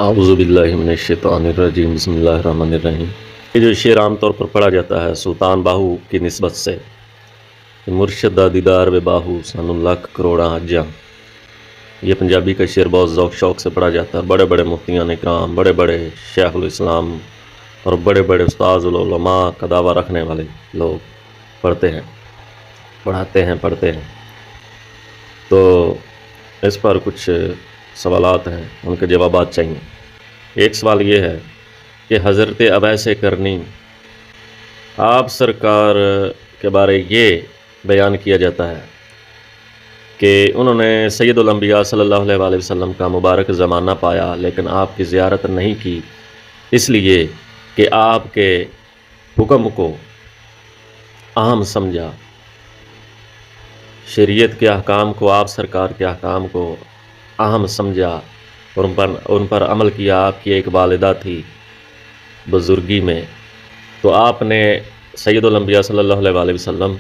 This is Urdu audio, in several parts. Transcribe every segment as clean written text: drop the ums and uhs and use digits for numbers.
اعوذ باللہ من الشیطان الرجیم، بسم اللہ الرحمن الرحیم۔ یہ جو شعر عام طور پر پڑھا جاتا ہے سلطان باہو کی نسبت سے، کہ مرشد دا دیدار بے باہو سانو لاکھ کروڑاں حجاں، یہ پنجابی کا شعر بہت ذوق شوق سے پڑھا جاتا ہے۔ بڑے بڑے مفتیان اکرام، بڑے بڑے شیخ الاسلام اور بڑے بڑے استاذ العلماء کا دعویٰ رکھنے والے لوگ پڑھتے ہیں، پڑھاتے ہیں، پڑھتے ہیں۔ تو اس پر کچھ سوالات ہیں، ان کے جوابات چاہیے۔ ایک سوال یہ ہے کہ حضرت اویس کرنی آپ سرکار کے بارے یہ بیان کیا جاتا ہے کہ انہوں نے سید الانبیاء صلی اللہ علیہ وآلہ وسلم کا مبارک زمانہ پایا، لیکن آپ کی زیارت نہیں کی، اس لیے کہ آپ کے حکم کو اہم سمجھا، شریعت کے احکام کو، آپ سرکار کے احکام کو اہم سمجھا اور ان پر عمل کیا۔ آپ کی ایک والدہ تھی بزرگی میں، تو آپ نے سید الانبیاء صلی اللہ علیہ وآلہ وسلم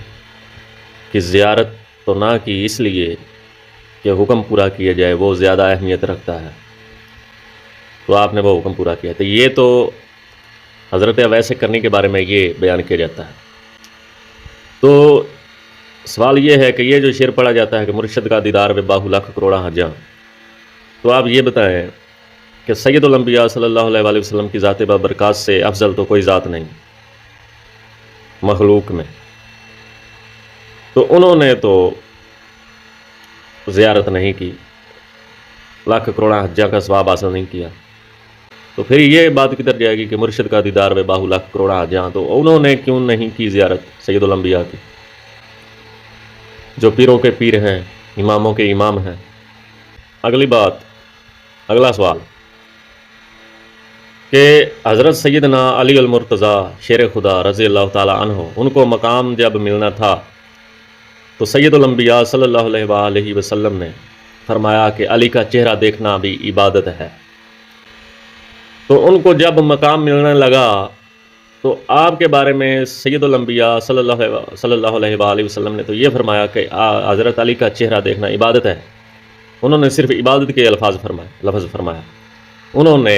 کی زیارت تو نہ کی، اس لیے کہ حکم پورا کیا جائے، وہ زیادہ اہمیت رکھتا ہے، تو آپ نے وہ حکم پورا کیا۔ تو یہ تو حضرت اویس کرنی کے بارے میں یہ بیان کیا جاتا ہے۔ تو سوال یہ ہے کہ یہ جو شعر پڑھا جاتا ہے کہ مرشد کا دیدار بے باہو لاکھ کروڑاں حجاں، تو آپ یہ بتائیں کہ سید الانبیاء صلی اللہ علیہ وآلہ وسلم کی ذات بابرکات سے افضل تو کوئی ذات نہیں مخلوق میں، تو انہوں نے تو زیارت نہیں کی، لاکھ کروڑاں حجاں کا ثواب حاصل نہیں کیا، تو پھر یہ بات کدھر جائے گی کہ مرشد کا دیدار بے باہو لاکھ کروڑاں حجاں؟ تو انہوں نے کیوں نہیں کی زیارت سید الانبیاء کی، جو پیروں کے پیر ہیں، اماموں کے امام ہیں؟ اگلی بات، اگلا سوال کہ حضرت سیدنا علی المرتضیٰ شیر خدا رضی اللہ تعالیٰ عنہ، ان کو مقام جب ملنا تھا تو سید الانبیاء صلی اللہ علیہ وآلہ وسلم نے فرمایا کہ علی کا چہرہ دیکھنا بھی عبادت ہے۔ تو ان کو جب مقام ملنے لگا تو آپ کے بارے میں سید الانبیاء صلی اللہ علیہ وآلہ وسلم نے تو یہ فرمایا کہ حضرت علی کا چہرہ دیکھنا عبادت ہے۔ انہوں نے صرف عبادت کے لفظ فرمایا، انہوں نے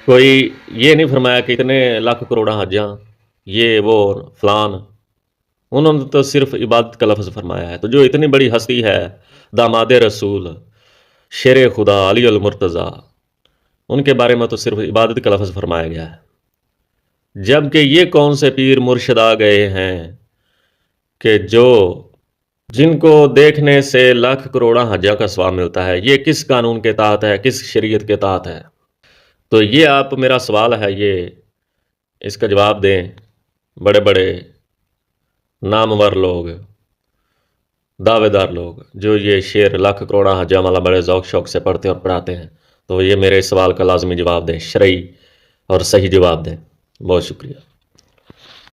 کوئی یہ نہیں فرمایا کہ اتنے لاکھ کروڑاں حجاں، یہ وہ فلان، انہوں نے تو صرف عبادت کا لفظ فرمایا ہے۔ تو جو اتنی بڑی ہستی ہے، داماد رسول، شیر خدا علی المرتضیٰ، ان کے بارے میں تو صرف عبادت کا لفظ فرمایا گیا ہے، جبکہ یہ کون سے پیر مرشد آ گئے ہیں کہ جن کو دیکھنے سے لاکھ کروڑاں حجاں کا ثواب ملتا ہے؟ یہ کس قانون کے تحت ہے، کس شریعت کے تحت ہے؟ تو یہ آپ میرا سوال ہے، یہ اس کا جواب دیں۔ بڑے بڑے نامور لوگ، دعوے دار لوگ، جو یہ شعر لاکھ کروڑاں حجاں والا بڑے ذوق شوق سے پڑھتے اور پڑھاتے ہیں، تو یہ میرے سوال کا لازمی جواب دیں، شرعی اور صحیح جواب دیں۔ بہت شکریہ۔